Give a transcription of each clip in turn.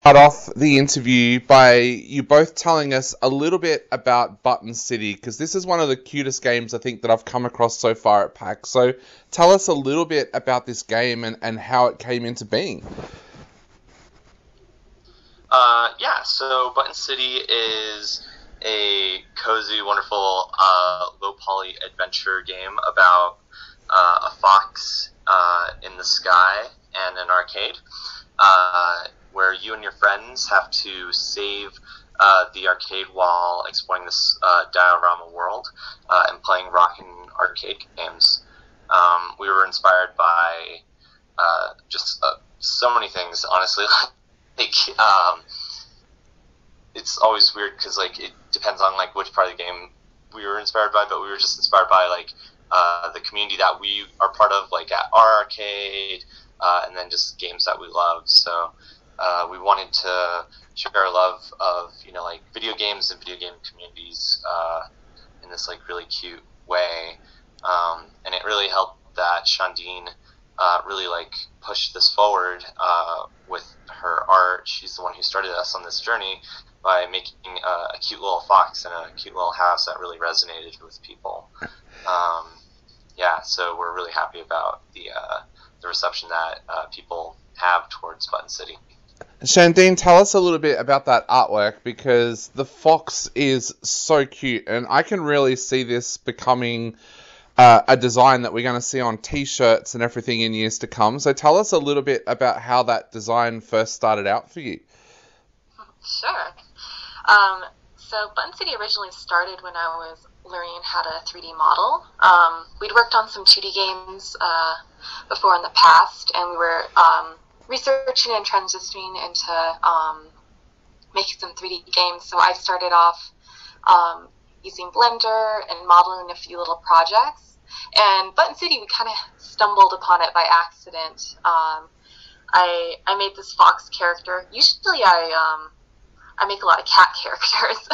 Start off the interview by you both telling us a little bit about Button City, because this is one of the cutest games I think that I've come across so far at PAX. So tell us a little bit about this game and how it came into being. So Button City is a cozy, wonderful, low-poly adventure game about a fox in the sky and an arcade, where you and your friends have to save the arcade while exploring this diorama world and playing rockin' arcade games. We were inspired by just so many things, honestly. It's always weird because it depends on which part of the game we were inspired by, but we were just inspired by the community that we are part of, at our arcade, and then just games that we love. So we wanted to share our love of video games and video game communities in this really cute way, and it really helped that Shandiin really push this forward with her art. She's the one who started us on this journey by making a cute little fox and a cute little house that really resonated with people. So we're really happy about the reception that people have towards Button City. Shandiin, tell us a little bit about that artwork, because the fox is so cute, and I can really see this becoming a design that we're going to see on t-shirts and everything in years to come. So tell us a little bit about how that design first started out for you. Sure. So Button City originally started when I was learning how to 3D model. We'd worked on some 2D games before in the past, and we were researching and transitioning into making some 3D games. So I started off using Blender and modeling a few little projects. And Button City, we kind of stumbled upon it by accident. I made this fox character. Usually I make a lot of cat characters.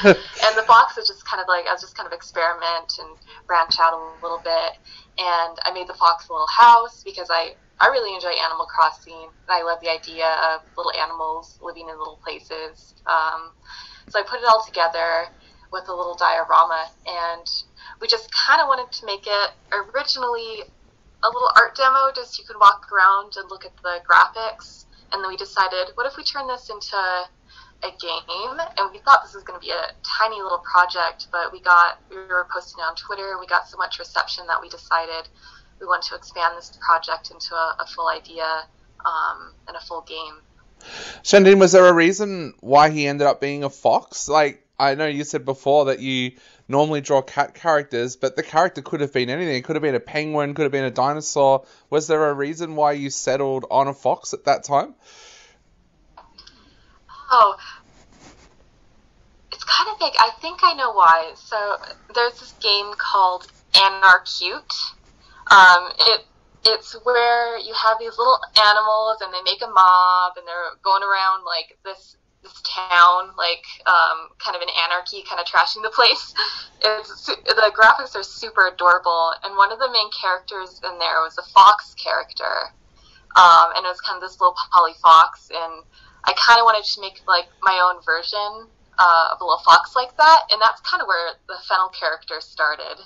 And the fox was just kind of I was just kind of experiment and branch out a little bit. And I made the fox a little house because I really enjoy Animal Crossing. And I love the idea of little animals living in little places. So I put it all together with a little diorama, and we just kind of wanted to make it originally a little art demo, just you could walk around and look at the graphics. And then we decided, what if we turn this into a game? And we thought this was going to be a tiny little project, but we were posting it on Twitter. We got so much reception that we decided we wanted to expand this project into a full idea and a full game. Shandiin, was there a reason why he ended up being a fox? I know you said before that you normally draw cat characters, but the character could have been anything. It could have been a penguin, could have been a dinosaur. Was there a reason why you settled on a fox at that time? Oh, it's kind of big. I think I know why. So there's this game called Anarcute. It's where you have these little animals and they make a mob and they're going around this town, kind of an anarchy, kind of trashing the place. The graphics are super adorable, and one of the main characters in there was a fox character, and it was kind of this little poly fox, and I kind of wanted to make my own version of a little fox like that, and that's kind of where the Fennel character started.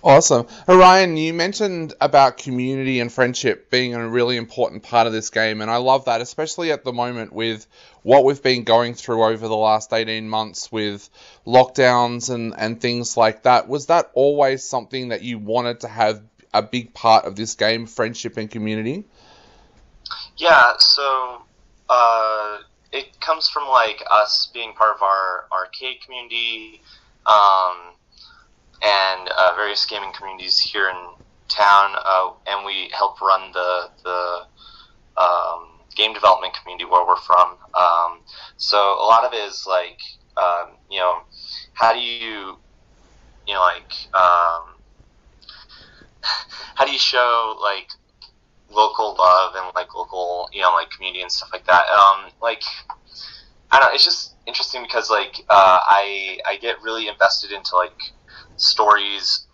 Awesome. Orion, you mentioned about community and friendship being a really important part of this game, and I love that, especially at the moment with what we've been going through over the last 18 months with lockdowns and things like that. Was that always something that you wanted to have a big part of this game, friendship and community? Yeah, so it comes from us being part of our arcade community, and various gaming communities here in town, and we help run the game development community where we're from. So a lot of it is how do you how do you show local love and local community and stuff like that. I don't know, it's just interesting because I get really invested into stories.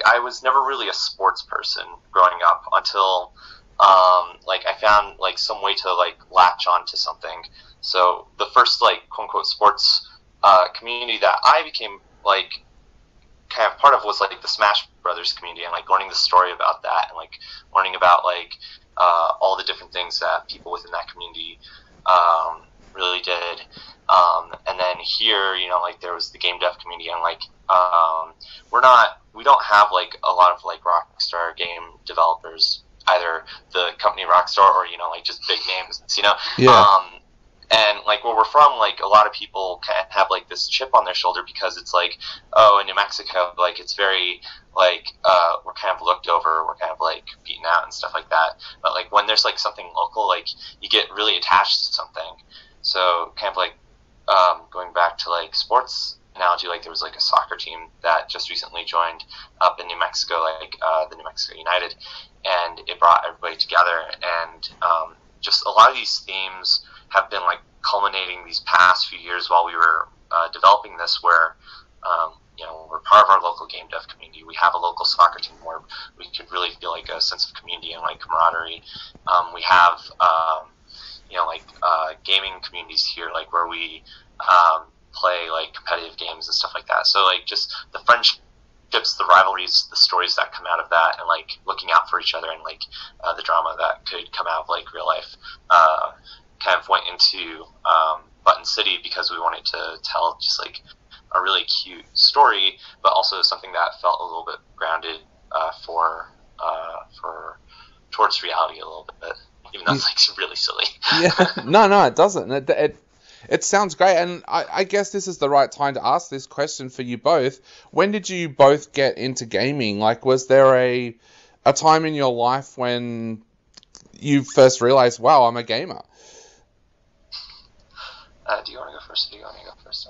I was never really a sports person growing up until like I found like some way to like latch on to something. So the first like quote unquote sports community that I became like kind of part of was like the Smash Brothers community, and like learning the story about that, and like learning about like all the different things that people within that community really did. And then here, you know, like there was the game dev community, and like we don't have like a lot of like Rockstar game developers, either the company Rockstar or, you know, like just big names, you know. Yeah. And like where we're from, like a lot of people kind of have like this chip on their shoulder because it's like, oh, in New Mexico, like it's very like we're kind of looked over, we're kind of like beaten out and stuff like that. But like when there's like something local, like you get really attached to something. So kind of like going back to like sports analogy, like there was like a soccer team that just recently joined up in New Mexico, like the New Mexico United, and it brought everybody together. And just a lot of these themes have been like culminating these past few years while we were developing this, where you know, we're part of our local game dev community. We have a local soccer team where we could really feel like a sense of community and like camaraderie. We have you know, like gaming communities here, like where we play like competitive games and stuff like that. So like just the friendships, the rivalries, the stories that come out of that, and like looking out for each other, and like the drama that could come out of like real life, kind of went into Button City, because we wanted to tell just like a really cute story, but also something that felt a little bit grounded for towards reality a little bit, even though it's like really silly. Yeah, no, it doesn't. It sounds great, and I guess this is the right time to ask this question for you both. When did you both get into gaming? Like, was there a time in your life when you first realized, wow, I'm a gamer? Do you want to go first? Or do you want me to go first?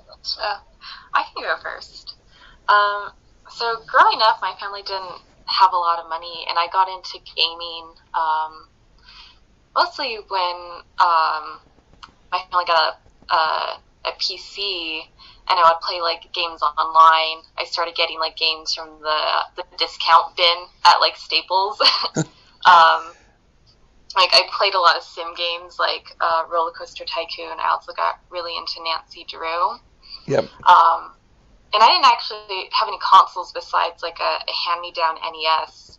I can go first. So growing up, my family didn't have a lot of money, and I got into gaming mostly when my family got a PC, and I would play like games online. I started getting like games from the discount bin at like Staples. Like I played a lot of sim games like Roller Coaster Tycoon. I also got really into Nancy Drew. Yep. And I didn't actually have any consoles besides like a hand-me-down NES.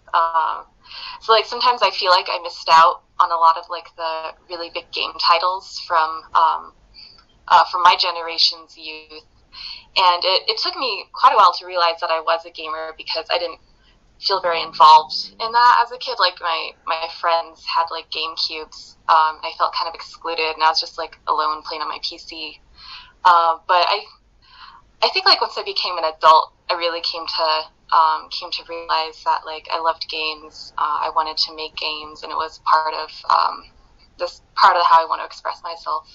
So like sometimes I feel like I missed out on a lot of like the really big game titles from my generation's youth. And it took me quite a while to realize that I was a gamer, because I didn't feel very involved in that as a kid. Like my friends had like GameCubes. I felt kind of excluded, and I was just like alone playing on my PC. But I think like once I became an adult, I really came to realize that like I loved games. I wanted to make games, and it was part of how I want to express myself.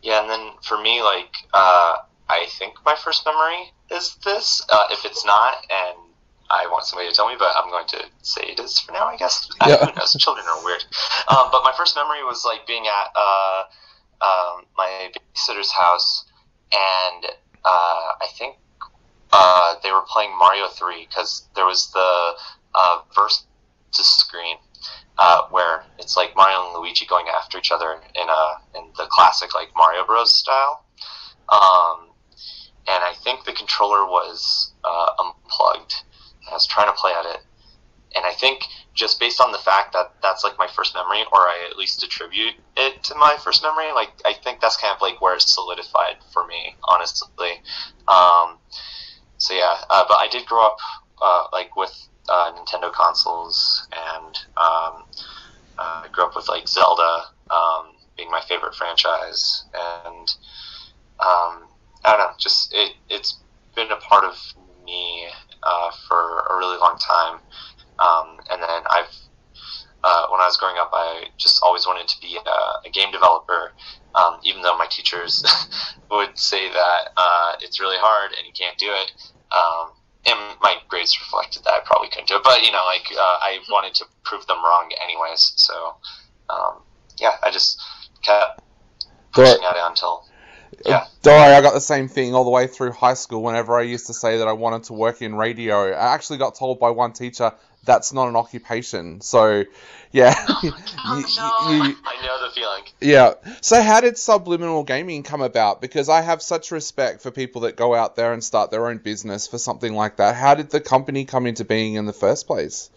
Yeah, and then for me, like I think my first memory is this. If it's not, and I want somebody to tell me, but I'm going to say it is for now, I guess. Yeah. Who knows? Children are weird. But my first memory was like being at my babysitter's house, and I think they were playing Mario 3, because there was the versus screen where it's like Mario and Luigi going after each other in the classic like Mario Bros style. And I think the controller was unplugged. I was trying to play at it, and I think just based on the fact that that's like my first memory, or I at least attribute it to my first memory, like I think that's kind of like where it's solidified for me, honestly. So yeah, but I did grow up like with Nintendo consoles, and I grew up with like Zelda being my favorite franchise, and I don't know, just it's been a part of me for a really long time. And then when I was growing up, I just always wanted to be a game developer, even though my teachers would say that it's really hard and you can't do it. And my grades reflected that I probably couldn't do it. But, you know, like I wanted to prove them wrong anyways. So, yeah, I just kept pushing at it until... Yeah. Don't worry, I got the same thing all the way through high school. Whenever I used to say that I wanted to work in radio, I actually got told by one teacher, that's not an occupation. So, yeah. I know the feeling. Yeah. So how did Subliminal Gaming come about? Because I have such respect for people that go out there and start their own business for something like that. How did the company come into being in the first place?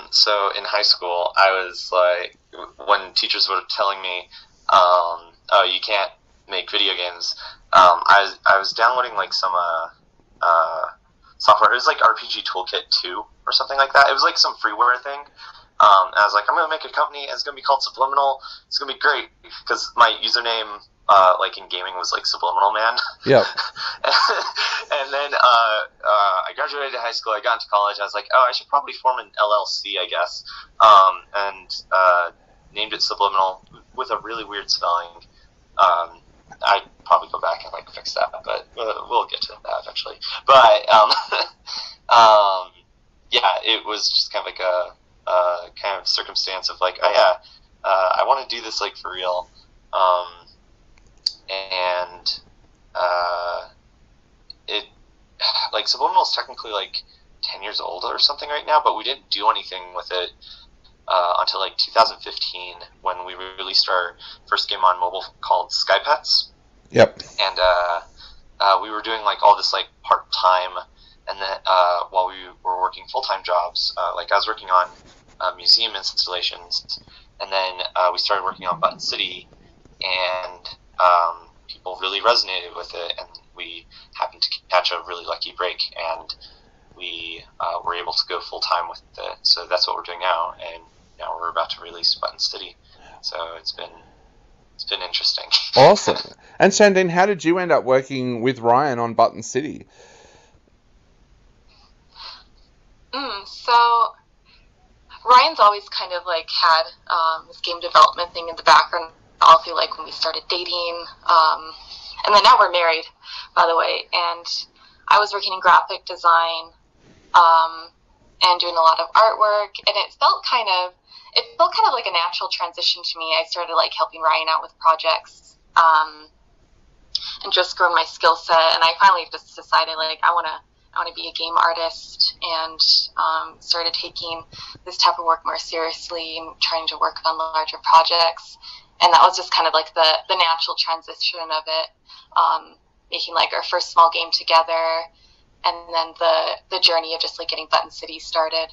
So in high school, I was like, when teachers were telling me, oh, you can't make video games, I was downloading like some software. It was like RPG Toolkit 2 or something like that. It was like some freeware thing. And I was like, I'm going to make a company, and it's going to be called Subliminal. It's going to be great, because my username, like in gaming, was like Subliminal Man. Yeah. And then I graduated high school. I got into college. I was like, oh, I should probably form an LLC, I guess, and named it Subliminal with a really weird spelling. I'd probably go back and like fix that, but we'll get to that eventually. But yeah, it was just kind of like a kind of circumstance of like, oh yeah, I want to do this like for real, and it like Subliminal is technically like 10 years old or something right now, but we didn't do anything with it until like 2015 when we released our first game on mobile called Sky Pets. Yep. And we were doing like all this like part time, and then while we were working full time jobs, like I was working on museum installations, and then we started working on Button City, and people really resonated with it, and we happened to catch a really lucky break, and we were able to go full time with it. So that's what we're doing now, and now we're about to release Button City. So it's been interesting. Awesome. And Shandiin, how did you end up working with Ryan on Button City? So Ryan's always kind of like had this game development thing in the background all through like when we started dating, and then now we're married, by the way. And I was working in graphic design and doing a lot of artwork, and it felt kind of like a natural transition to me. I started like helping Ryan out with projects and just growing my skill set, and I finally just decided like I want to be a game artist, and started taking this type of work more seriously and trying to work on larger projects. And that was just kind of like the natural transition of it, making like our first small game together, and then the journey of just like getting Button City started.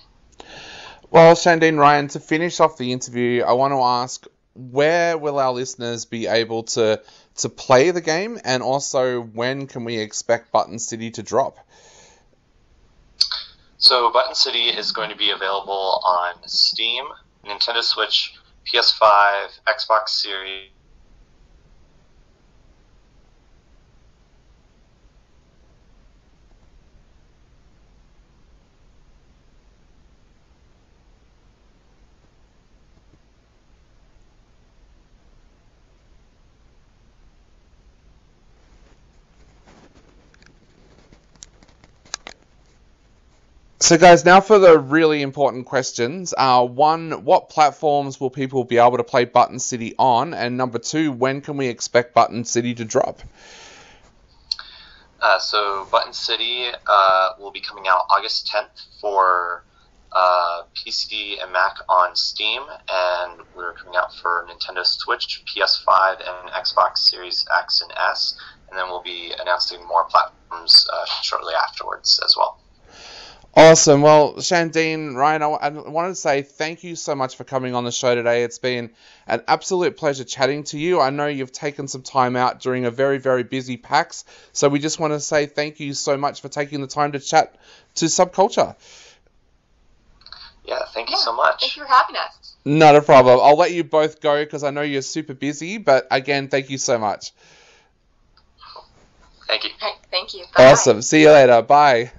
Well, Shandiin, Ryan, to finish off the interview, I want to ask, where will our listeners be able to play the game, and also when can we expect Button City to drop? So Button City is going to be available on Steam, Nintendo Switch, PS5, Xbox Series. So guys, now for the really important questions. One, what platforms will people be able to play Button City on? And number two, when can we expect Button City to drop? So Button City will be coming out August 10th for PC and Mac on Steam, and we're coming out for Nintendo Switch, PS5, and Xbox Series X and S, and then we'll be announcing more platforms shortly afterwards as well. Awesome. Well, Shandiin, Ryan, I wanted to say thank you so much for coming on the show today. It's been an absolute pleasure chatting to you. I know you've taken some time out during a very, very busy PAX, so we just want to say thank you so much for taking the time to chat to Subculture. Yeah, thank you so much. Thank you for having us. Not a problem. I'll let you both go because I know you're super busy, but again, thank you so much. Thank you. All right, thank you. Bye. Awesome. See you later. Bye.